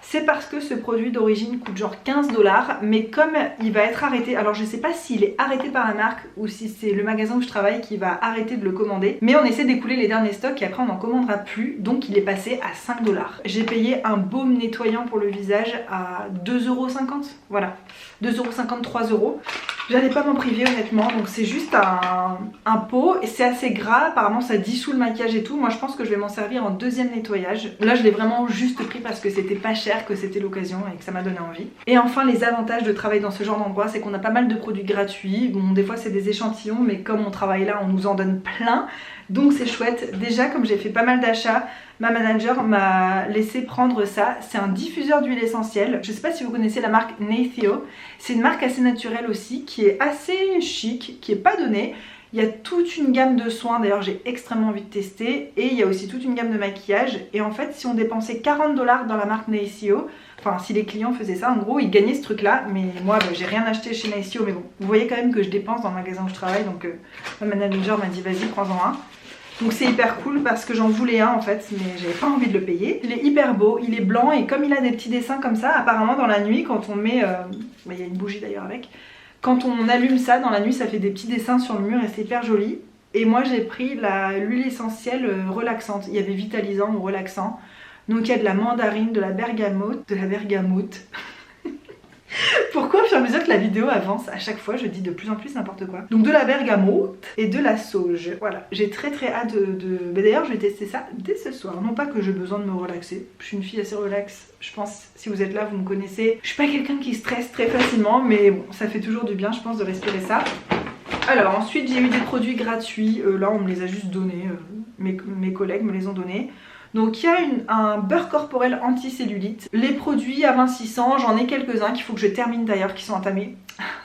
C'est parce que ce produit d'origine coûte genre 15 $, mais comme il va être arrêté, alors je sais pas s'il est arrêté par la marque ou si c'est le magasin où je travaille qui va arrêter de le commander, mais on essaie d'écouler les derniers stocks et après on n'en commandera plus, donc il est passé à 5 $. J'ai payé un baume nettoyant pour le visage à 2,50 €, voilà, 2,50 €, 3 €. J'allais pas m'en priver honnêtement, donc c'est juste un pot et c'est assez gras, apparemment ça dissout le maquillage et tout. Moi je pense que je vais m'en servir en deuxième nettoyage. Là je l'ai vraiment juste pris parce que c'était pas cher, que c'était l'occasion et que ça m'a donné envie. Et enfin les avantages de travailler dans ce genre d'endroit, c'est qu'on a pas mal de produits gratuits. Bon des fois c'est des échantillons, mais comme on travaille là on nous en donne plein. Donc c'est chouette. Déjà comme j'ai fait pas mal d'achats, ma manager m'a laissé prendre ça. C'est un diffuseur d'huile essentielle. Je sais pas si vous connaissez la marque Nathio. C'est une marque assez naturelle aussi, qui est assez chic, qui est pas donnée. Il y a toute une gamme de soins, d'ailleurs j'ai extrêmement envie de tester. Et il y a aussi toute une gamme de maquillage. Et en fait si on dépensait 40 $ dans la marque Nathio, enfin si les clients faisaient ça en gros ils gagnaient ce truc là. Mais moi j'ai rien acheté chez Nathio, mais bon vous voyez quand même que je dépense dans le magasin où je travaille. Donc ma manager m'a dit vas-y prends-en un. Donc c'est hyper cool parce que j'en voulais un en fait, mais j'avais pas envie de le payer. Il est hyper beau, il est blanc et comme il a des petits dessins comme ça, apparemment dans la nuit quand on met, il y a une bougie d'ailleurs avec, quand on allume ça dans la nuit ça fait des petits dessins sur le mur et c'est hyper joli. Et moi j'ai pris l'huile essentielle relaxante, il y avait vitalisant ou relaxant. Donc il y a de la mandarine, de la bergamote. Pourquoi au fur et à mesure que la vidéo avance, à chaque fois je dis de plus en plus n'importe quoi. Donc de la bergamote et de la sauge. Voilà, j'ai très hâte Mais d'ailleurs je vais tester ça dès ce soir. Non pas que j'ai besoin de me relaxer, je suis une fille assez relaxe. Je pense, si vous êtes là, vous me connaissez. Je suis pas quelqu'un qui stresse très facilement, mais bon, ça fait toujours du bien je pense de respirer ça. Alors ensuite j'ai eu des produits gratuits, là on me les a juste donnés, mes collègues me les ont donnés. Donc il y a un beurre corporel anti-cellulite. Les produits amincissants, j'en ai quelques-uns qu'il faut que je termine d'ailleurs, qui sont entamés.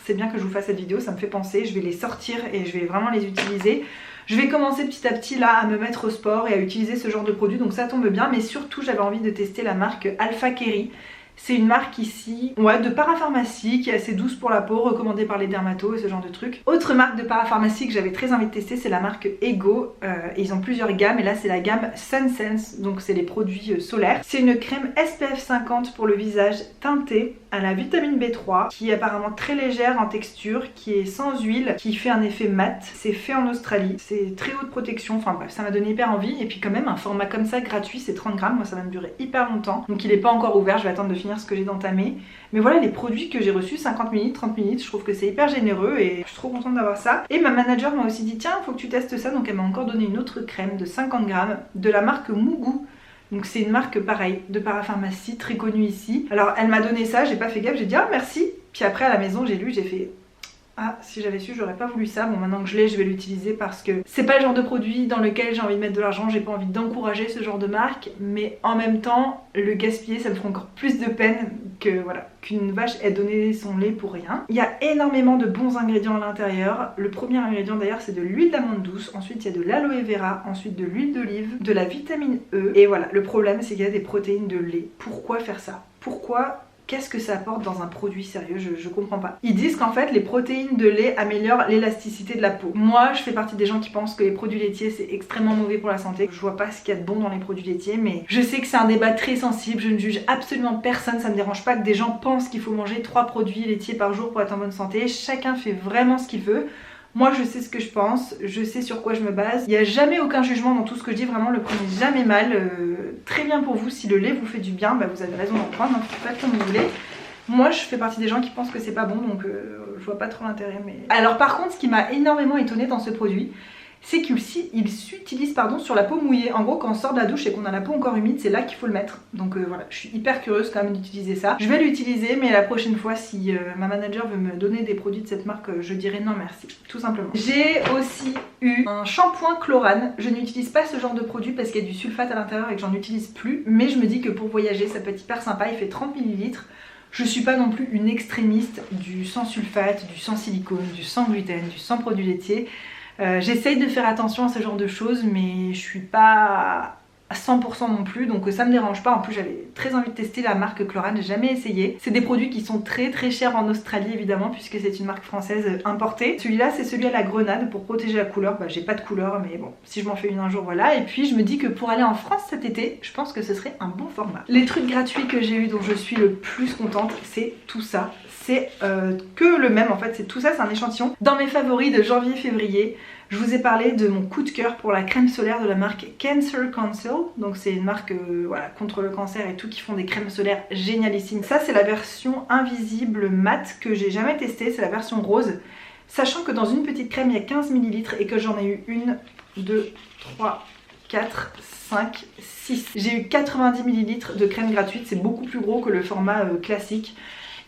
C'est bien que je vous fasse cette vidéo, ça me fait penser, je vais les sortir et je vais vraiment les utiliser. Je vais commencer petit à petit là à me mettre au sport et à utiliser ce genre de produit, donc ça tombe bien. Mais surtout j'avais envie de tester la marque Alpha Kerry. C'est une marque ici, ouais, de parapharmacie qui est assez douce pour la peau, recommandée par les dermatos et ce genre de trucs. Autre marque de parapharmacie que j'avais très envie de tester, c'est la marque Ego. Et ils ont plusieurs gammes et là c'est la gamme SunSense, donc c'est les produits solaires. C'est une crème SPF 50 pour le visage teintée à la vitamine B3 qui est apparemment très légère en texture, qui est sans huile, qui fait un effet mat. C'est fait en Australie, c'est très haute protection, enfin bref, ça m'a donné hyper envie. Et puis quand même un format comme ça gratuit, c'est 30 grammes, moi ça va me durer hyper longtemps. Donc il n'est pas encore ouvert, je vais attendre de finir ce que j'ai d'entamé. Mais voilà les produits que j'ai reçus, 50 ml, 30 ml, je trouve que c'est hyper généreux et je suis trop contente d'avoir ça. Et ma manager m'a aussi dit tiens, faut que tu testes ça, donc elle m'a encore donné une autre crème de 50 grammes de la marque Mougou. Donc c'est une marque pareil de parapharmacie très connue ici. Alors elle m'a donné ça, j'ai pas fait gaffe, j'ai dit ah merci. Puis après à la maison j'ai lu, j'ai fait ah si j'avais su j'aurais pas voulu ça. Bon maintenant que je l'ai je vais l'utiliser parce que c'est pas le genre de produit dans lequel j'ai envie de mettre de l'argent, j'ai pas envie d'encourager ce genre de marque. Mais en même temps le gaspiller ça me ferait encore plus de peine que voilà qu'une vache ait donné son lait pour rien. Il y a énormément de bons ingrédients à l'intérieur. Le premier ingrédient d'ailleurs c'est de l'huile d'amande douce, ensuite il y a de l'aloe vera, ensuite de l'huile d'olive, de la vitamine E. Et voilà, le problème c'est qu'il y a des protéines de lait. Pourquoi faire ça? Pourquoi? Qu'est-ce que ça apporte dans un produit sérieux? Je comprends pas. Ils disent qu'en fait les protéines de lait améliorent l'élasticité de la peau. Moi je fais partie des gens qui pensent que les produits laitiers c'est extrêmement mauvais pour la santé. Je vois pas ce qu'il y a de bon dans les produits laitiers, mais je sais que c'est un débat très sensible, je ne juge absolument personne, ça me dérange pas que des gens pensent qu'il faut manger 3 produits laitiers par jour pour être en bonne santé. Chacun fait vraiment ce qu'il veut. Moi je sais ce que je pense, je sais sur quoi je me base. Il n'y a jamais aucun jugement dans tout ce que je dis, vraiment le prenez jamais mal. Très bien pour vous, si le lait vous fait du bien, bah vous avez raison d'en prendre, hein, faites comme vous voulez. Moi je fais partie des gens qui pensent que c'est pas bon, donc je vois pas trop l'intérêt. Mais... Alors par contre ce qui m'a énormément étonnée dans ce produit, c'est qu'il s'utilise sur la peau mouillée. En gros quand on sort de la douche et qu'on a la peau encore humide, c'est là qu'il faut le mettre. Donc voilà, je suis hyper curieuse quand même d'utiliser ça. Je vais l'utiliser, mais la prochaine fois si ma manager veut me donner des produits de cette marque, je dirai non merci, tout simplement. J'ai aussi eu un shampoing Chlorane. Je n'utilise pas ce genre de produit parce qu'il y a du sulfate à l'intérieur et que j'en utilise plus, mais je me dis que pour voyager ça peut être hyper sympa. Il fait 30 ml. Je suis pas non plus une extrémiste du sans sulfate, du sans silicone, du sans gluten, du sans produits laitiers. J'essaye de faire attention à ce genre de choses, mais je suis pas à 100% non plus, donc ça me dérange pas. En plus j'avais très envie de tester la marque Chlorane, j'ai jamais essayé. C'est des produits qui sont très chers en Australie évidemment, puisque c'est une marque française importée. Celui-là c'est celui à la grenade pour protéger la couleur. J'ai pas de couleur, mais bon, si je m'en fais une un jour voilà. Et puis je me dis que pour aller en France cet été, je pense que ce serait un bon format. Les trucs gratuits que j'ai eu dont je suis le plus contente, c'est tout ça. C'est que le même en fait, c'est tout ça, c'est un échantillon. Dans mes favoris de janvier-février, je vous ai parlé de mon coup de cœur pour la crème solaire de la marque Cancer Council. Donc c'est une marque voilà, contre le cancer et tout, qui font des crèmes solaires génialissimes. Ça c'est la version invisible mat que j'ai jamais testée, c'est la version rose. Sachant que dans une petite crème il y a 15 ml et que j'en ai eu 1, 2, 3, 4, 5, 6. J'ai eu 90 ml de crème gratuite, c'est beaucoup plus gros que le format classique.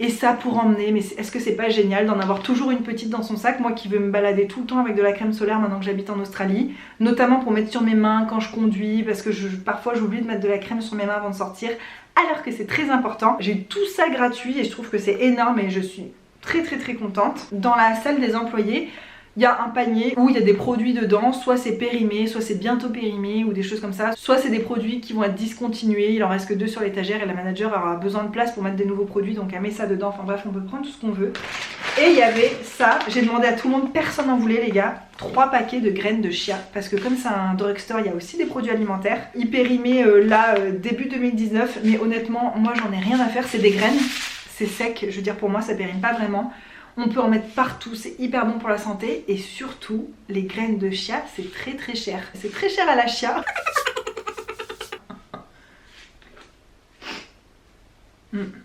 Et ça pour emmener, mais est-ce que c'est pas génial d'en avoir toujours une petite dans son sac? Moi qui veux me balader tout le temps avec de la crème solaire maintenant que j'habite en Australie, notamment pour mettre sur mes mains quand je conduis, parce que parfois j'oublie de mettre de la crème sur mes mains avant de sortir, alors que c'est très important. J'ai eu tout ça gratuit et je trouve que c'est énorme et je suis très contente. Dans la salle des employés, il y a un panier où il y a des produits dedans, soit c'est périmé, soit c'est bientôt périmé ou des choses comme ça, soit c'est des produits qui vont être discontinués, il en reste que 2 sur l'étagère et la manager aura besoin de place pour mettre des nouveaux produits, donc elle met ça dedans. Enfin bref, on peut prendre tout ce qu'on veut. Et il y avait ça, j'ai demandé à tout le monde, personne n'en voulait les gars, 3 paquets de graines de chia, parce que comme c'est un drugstore, il y a aussi des produits alimentaires. Ils périmaient début 2019, mais honnêtement moi j'en ai rien à faire, c'est des graines, c'est sec, je veux dire pour moi ça périme pas vraiment. On peut en mettre partout, c'est hyper bon pour la santé. Et surtout, les graines de chia, c'est très cher. C'est très cher à la chia.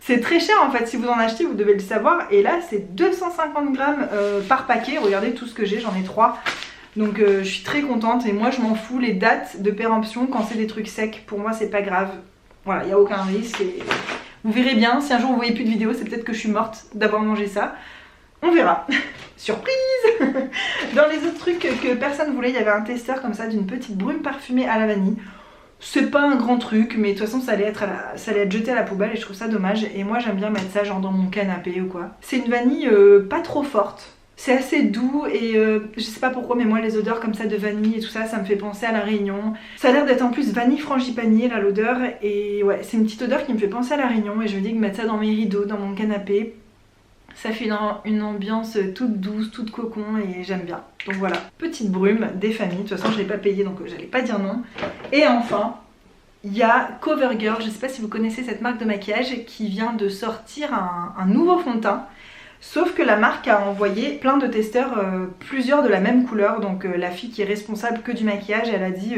C'est très cher en fait, si vous en achetez, vous devez le savoir. Et là, c'est 250 grammes par paquet. Regardez tout ce que j'ai, j'en ai 3. Donc je suis très contente. Et moi, je m'en fous. Les dates de péremption, quand c'est des trucs secs, pour moi, c'est pas grave. Voilà, il n'y a aucun risque. Et vous verrez bien, si un jour vous voyez plus de vidéos, c'est peut-être que je suis morte d'avoir mangé ça. On verra. Surprise. Dans les autres trucs que personne voulait, il y avait un testeur comme ça d'une petite brume parfumée à la vanille. C'est pas un grand truc, mais de toute façon ça allait être jeté à la poubelle et je trouve ça dommage. Et moi j'aime bien mettre ça genre dans mon canapé ou quoi. C'est une vanille pas trop forte. C'est assez doux et je sais pas pourquoi mais moi les odeurs comme ça de vanille et tout ça, ça me fait penser à La Réunion. Ça a l'air d'être en plus vanille frangipanier là l'odeur et ouais c'est une petite odeur qui me fait penser à La Réunion et je me dis que mettre ça dans mes rideaux, dans mon canapé, ça fait une ambiance toute douce, toute cocon et j'aime bien. Donc voilà, petite brume des familles, de toute façon je l'ai pas payé donc j'allais pas dire non. Et enfin, il y a CoverGirl, je sais pas si vous connaissez cette marque de maquillage qui vient de sortir un nouveau fond de teint. Sauf que la marque a envoyé plein de testeurs, plusieurs de la même couleur. Donc la fille qui est responsable que du maquillage, elle a dit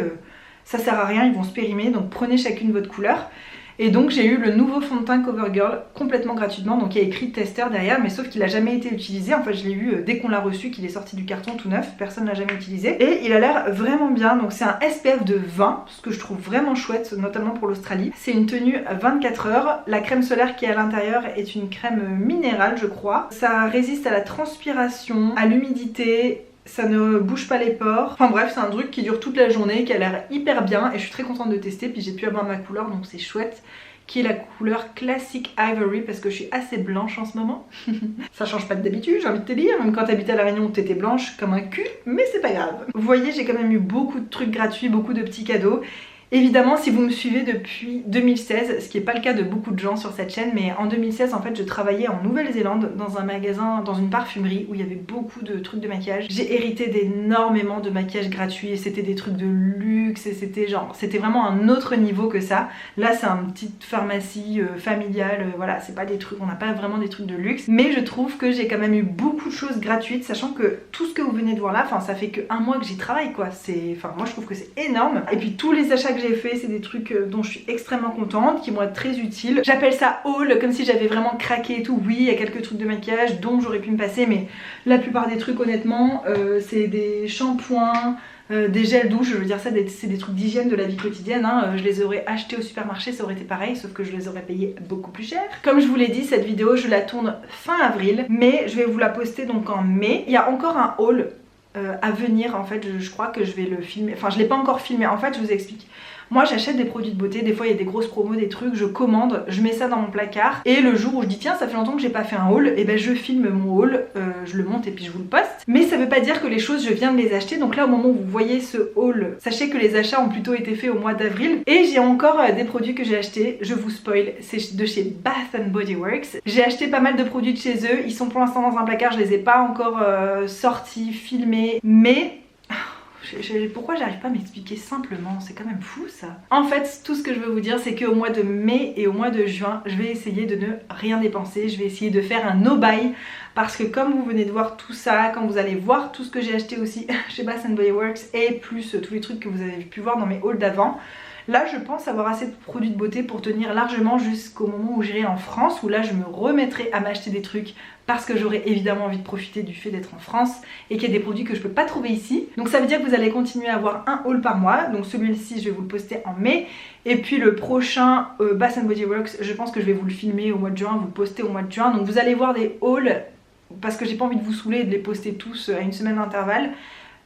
ça sert à rien, ils vont se périmer, donc prenez chacune votre couleur. Et donc j'ai eu le nouveau fond de teint CoverGirl complètement gratuitement, donc il y a écrit testeur derrière, mais sauf qu'il a jamais été utilisé. En fait je l'ai eu dès qu'on l'a reçu, qu'il est sorti du carton tout neuf, personne l'a jamais utilisé. Et il a l'air vraiment bien, donc c'est un SPF de 20, ce que je trouve vraiment chouette, notamment pour l'Australie. C'est une tenue 24 heures, la crème solaire qui est à l'intérieur est une crème minérale je crois. Ça résiste à la transpiration, à l'humidité, ça ne bouge pas les pores. Enfin bref, c'est un truc qui dure toute la journée, qui a l'air hyper bien et je suis très contente de tester. Puis j'ai pu avoir ma couleur donc c'est chouette, qui est la couleur Classic Ivory parce que je suis assez blanche en ce moment. Ça change pas d'habitude, j'ai envie de te dire. Même quand t'habitais à La Réunion, t'étais blanche comme un cul, mais c'est pas grave. Vous voyez, j'ai quand même eu beaucoup de trucs gratuits, beaucoup de petits cadeaux. Évidemment, si vous me suivez depuis 2016, ce qui n'est pas le cas de beaucoup de gens sur cette chaîne, mais en 2016 en fait je travaillais en Nouvelle-Zélande dans un magasin, dans une parfumerie où il y avait beaucoup de trucs de maquillage. J'ai hérité d'énormément de maquillage gratuit et c'était des trucs de luxe et c'était vraiment un autre niveau que ça. Là c'est une petite pharmacie familiale, voilà, c'est pas des trucs, on n'a pas vraiment des trucs de luxe, mais je trouve que j'ai quand même eu beaucoup de choses gratuites, sachant que tout ce que vous venez de voir là, enfin ça fait que un mois que j'y travaille quoi, moi je trouve que c'est énorme. Et puis tous les achats que j'ai fait, c'est des trucs dont je suis extrêmement contente, qui vont être très utiles. J'appelle ça haul, comme si j'avais vraiment craqué et tout. Oui, il y a quelques trucs de maquillage dont j'aurais pu me passer, mais la plupart des trucs honnêtement, c'est des shampoings, des gels douche, je veux dire ça, c'est des trucs d'hygiène de la vie quotidienne, hein. Je les aurais achetés au supermarché, ça aurait été pareil, sauf que je les aurais payés beaucoup plus cher. Comme je vous l'ai dit, cette vidéo, je la tourne fin avril, mais je vais vous la poster donc en mai. Il y a encore un haul à venir en fait, je crois que je vais le filmer, enfin je l'ai pas encore filmé, en fait je vous explique. Moi j'achète des produits de beauté, des fois il y a des grosses promos, des trucs, je commande, je mets ça dans mon placard et le jour où je dis tiens ça fait longtemps que j'ai pas fait un haul, et ben je filme mon haul, je le monte et puis je vous le poste. Mais ça veut pas dire que les choses je viens de les acheter, donc là au moment où vous voyez ce haul, sachez que les achats ont plutôt été faits au mois d'avril. Et j'ai encore des produits que j'ai achetés, je vous spoil, c'est de chez Bath & Body Works. J'ai acheté pas mal de produits de chez eux, ils sont pour l'instant dans un placard, je les ai pas encore sortis, filmés, mais... Pourquoi j'arrive pas à m'expliquer simplement? C'est quand même fou ça. En fait, tout ce que je veux vous dire, c'est qu'au mois de mai et au mois de juin, je vais essayer de ne rien dépenser. Je vais essayer de faire un no-buy parce que comme vous venez de voir tout ça, quand vous allez voir tout ce que j'ai acheté aussi chez Bath & Body Works et plus tous les trucs que vous avez pu voir dans mes hauls d'avant, là je pense avoir assez de produits de beauté pour tenir largement jusqu'au moment où j'irai en France, où là je me remettrai à m'acheter des trucs parce que j'aurai évidemment envie de profiter du fait d'être en France et qu'il y a des produits que je peux pas trouver ici. Donc ça veut dire que vous allez continuer à avoir un haul par mois. Donc celui-ci je vais vous le poster en mai, et puis le prochain Bath & Body Works, je pense que je vais vous le filmer au mois de juin, vous le poster au mois de juin. Donc vous allez voir des hauls parce que j'ai pas envie de vous saouler et de les poster tous à une semaine d'intervalle.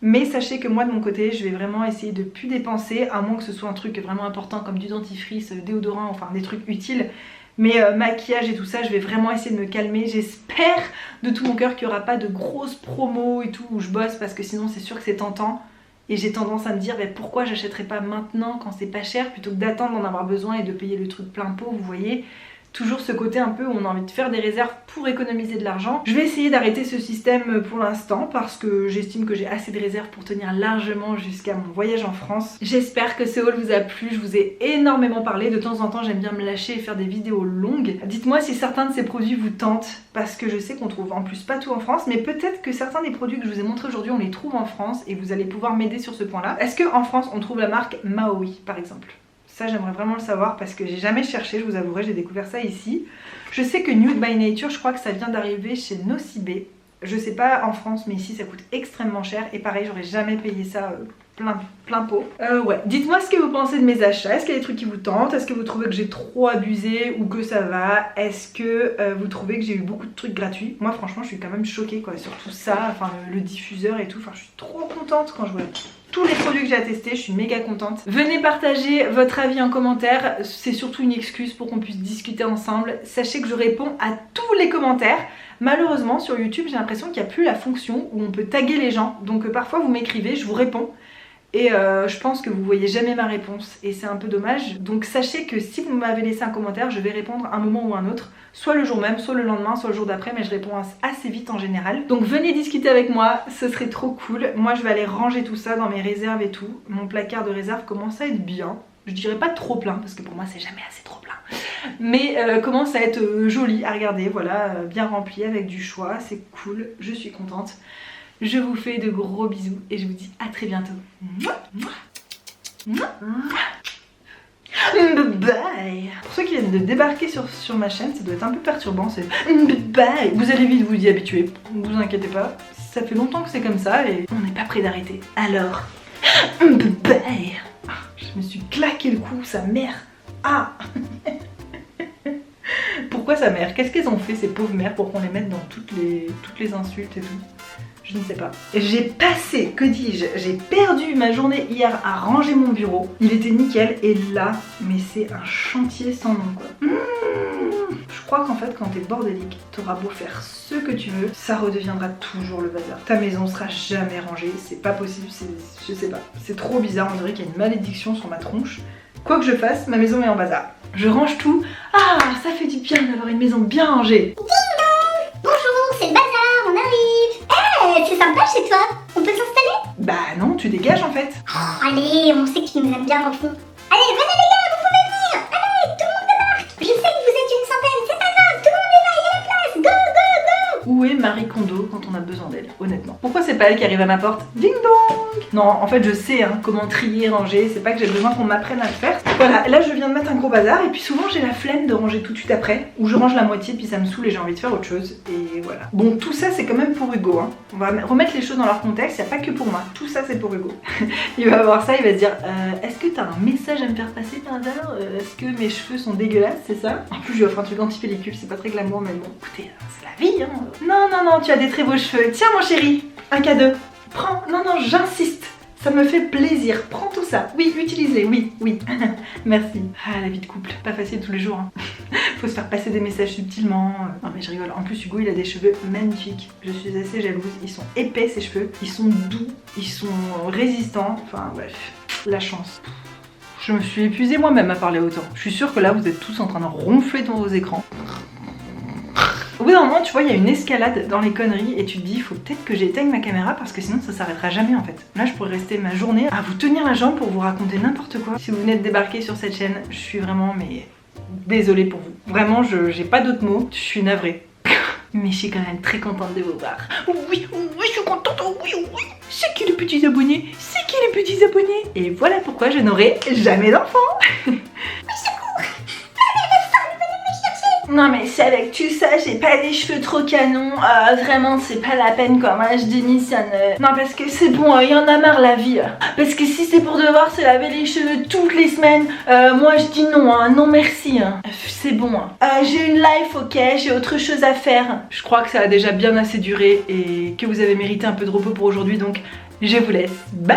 Mais sachez que moi de mon côté je vais vraiment essayer de plus dépenser, à moins que ce soit un truc vraiment important comme du dentifrice, déodorant, enfin des trucs utiles. Mais maquillage et tout ça, je vais vraiment essayer de me calmer. J'espère de tout mon cœur qu'il n'y aura pas de grosses promos et tout où je bosse, parce que sinon c'est sûr que c'est tentant. Et j'ai tendance à me dire pourquoi j'achèterais pas maintenant quand c'est pas cher plutôt que d'attendre d'en avoir besoin et de payer le truc plein pot, vous voyez. Toujours ce côté un peu où on a envie de faire des réserves pour économiser de l'argent. Je vais essayer d'arrêter ce système pour l'instant parce que j'estime que j'ai assez de réserves pour tenir largement jusqu'à mon voyage en France. J'espère que ce haul vous a plu, je vous ai énormément parlé. De temps en temps j'aime bien me lâcher et faire des vidéos longues. Dites-moi si certains de ces produits vous tentent, parce que je sais qu'on trouve en plus pas tout en France, mais peut-être que certains des produits que je vous ai montrés aujourd'hui on les trouve en France et vous allez pouvoir m'aider sur ce point là. Est-ce qu'en France on trouve la marque Maui par exemple? Ça j'aimerais vraiment le savoir parce que j'ai jamais cherché, je vous avouerai, j'ai découvert ça ici. Je sais que Nude by Nature, je crois que ça vient d'arriver chez Nocibé. Je sais pas en France mais ici ça coûte extrêmement cher et pareil j'aurais jamais payé ça plein pot. Ouais, dites-moi ce que vous pensez de mes achats, est-ce qu'il y a des trucs qui vous tentent, est-ce que vous trouvez que j'ai trop abusé ou que ça va, est-ce que vous trouvez que j'ai eu beaucoup de trucs gratuits? Moi franchement je suis quand même choquée quoi, sur tout ça, enfin le diffuseur et tout, enfin je suis trop contente quand je vois tous les produits que j'ai à tester, je suis méga contente. Venez partager votre avis en commentaire, c'est surtout une excuse pour qu'on puisse discuter ensemble. Sachez que je réponds à tous les commentaires. Malheureusement sur YouTube j'ai l'impression qu'il n'y a plus la fonction où on peut taguer les gens. Donc parfois vous m'écrivez, je vous réponds. Et je pense que vous voyez jamais ma réponse et c'est un peu dommage. Donc sachez que si vous m'avez laissé un commentaire, je vais répondre à un moment ou à un autre, soit le jour même, soit le lendemain, soit le jour d'après, mais je réponds assez vite en général. Donc venez discuter avec moi, ce serait trop cool. Moi je vais aller ranger tout ça dans mes réserves et tout. Mon placard de réserve commence à être bien. Je dirais pas trop plein parce que pour moi c'est jamais assez trop plein. Mais commence à être joli à regarder, voilà, bien rempli avec du choix, c'est cool, je suis contente. Je vous fais de gros bisous et je vous dis à très bientôt. Bye. Pour ceux qui viennent de débarquer sur ma chaîne, ça doit être un peu perturbant, c'est bye. Vous allez vite vous y habituer, ne vous inquiétez pas. Ça fait longtemps que c'est comme ça et on n'est pas prêt d'arrêter. Alors, bye. Je me suis claqué le cou, sa mère. Ah. Pourquoi sa mère? Qu'est-ce qu'elles ont fait ces pauvres mères pour qu'on les mette dans toutes les insultes et tout? Je ne sais pas. J'ai passé, que dis-je, j'ai perdu ma journée hier à ranger mon bureau. Il était nickel et là, mais c'est un chantier sans nom quoi. Je crois qu'en fait quand t'es bordélique, t'auras beau faire ce que tu veux, ça redeviendra toujours le bazar. Ta maison sera jamais rangée, c'est pas possible, je sais pas. C'est trop bizarre, on dirait qu'il y a une malédiction sur ma tronche. Quoi que je fasse, ma maison est en bazar. Je range tout. Ah, ça fait du bien d'avoir une maison bien rangée. Ding dong! Bonjour, c'est le bazar, on arrive. C'est sympa chez toi. On peut s'installer? Bah non, tu dégages en fait. Oh, allez, on sait qu'ils nous aiment bien au fond. Allez, venez les gars, vous pouvez venir. Allez, tout le monde débarque. Je sais que vous êtes une centaine, c'est pas grave, tout le monde est là, il y a la place. Go, go, go. Où est Marie Kondo quand on a besoin d'elle, honnêtement? Pourquoi c'est pas elle qui arrive à ma porte? Ding dong! Non, en fait je sais comment trier, ranger, c'est pas que j'ai besoin qu'on m'apprenne à le faire. Voilà, là je viens de mettre un gros bazar et puis souvent j'ai la flemme de ranger tout de suite après, ou je range la moitié puis ça me saoule et j'ai envie de faire autre chose, et voilà. Bon, tout ça c'est quand même pour Hugo, hein. On va remettre les choses dans leur contexte, y a pas que pour moi, tout ça c'est pour Hugo. Il va voir ça, il va se dire est-ce que t'as un message à me faire passer par hasard? Est-ce que mes cheveux sont dégueulasses, c'est ça? En plus je lui offre un truc anti-pellicule, c'est pas très glamour mais bon, écoutez, c'est la vie hein. Non, non, non, tu as des très beaux cheveux, tiens mon chéri, un cadeau. Prends, non, non, j'insiste. Ça me fait plaisir, prends tout ça. Oui, utilise-les, oui, oui. Merci. Ah, la vie de couple, pas facile tous les jours. Hein. Faut se faire passer des messages subtilement. Non mais je rigole. En plus, Hugo, il a des cheveux magnifiques. Je suis assez jalouse. Ils sont épais, ces cheveux. Ils sont doux. Ils sont résistants. Enfin, bref. La chance. Je me suis épuisée moi-même à parler autant. Je suis sûre que là, vous êtes tous en train de ronfler dans vos écrans. Au bout d'un moment, tu vois, il y a une escalade dans les conneries et tu te dis, il faut peut-être que j'éteigne ma caméra parce que sinon ça s'arrêtera jamais en fait. Là, je pourrais rester ma journée à vous tenir la jambe pour vous raconter n'importe quoi. Si vous venez de débarquer sur cette chaîne, je suis vraiment, mais désolée pour vous. Vraiment, j'ai pas d'autres mots, je suis navrée. Mais je suis quand même très contente de vous voir. Oui, oui, je suis contente, oui, oui. C'est qui les petits abonnés? C'est qui les petits abonnés? Et voilà pourquoi je n'aurai jamais d'enfant. Non mais c'est avec tout ça, j'ai pas des cheveux trop canons, vraiment c'est pas la peine quoi, moi je démissionne. Non parce que c'est bon, y en a marre la vie. Parce que si c'est pour devoir se laver les cheveux toutes les semaines, moi je dis non, non merci. C'est bon. J'ai une life, ok, j'ai autre chose à faire. Je crois que ça a déjà bien assez duré et que vous avez mérité un peu de repos pour aujourd'hui, donc je vous laisse. Bye.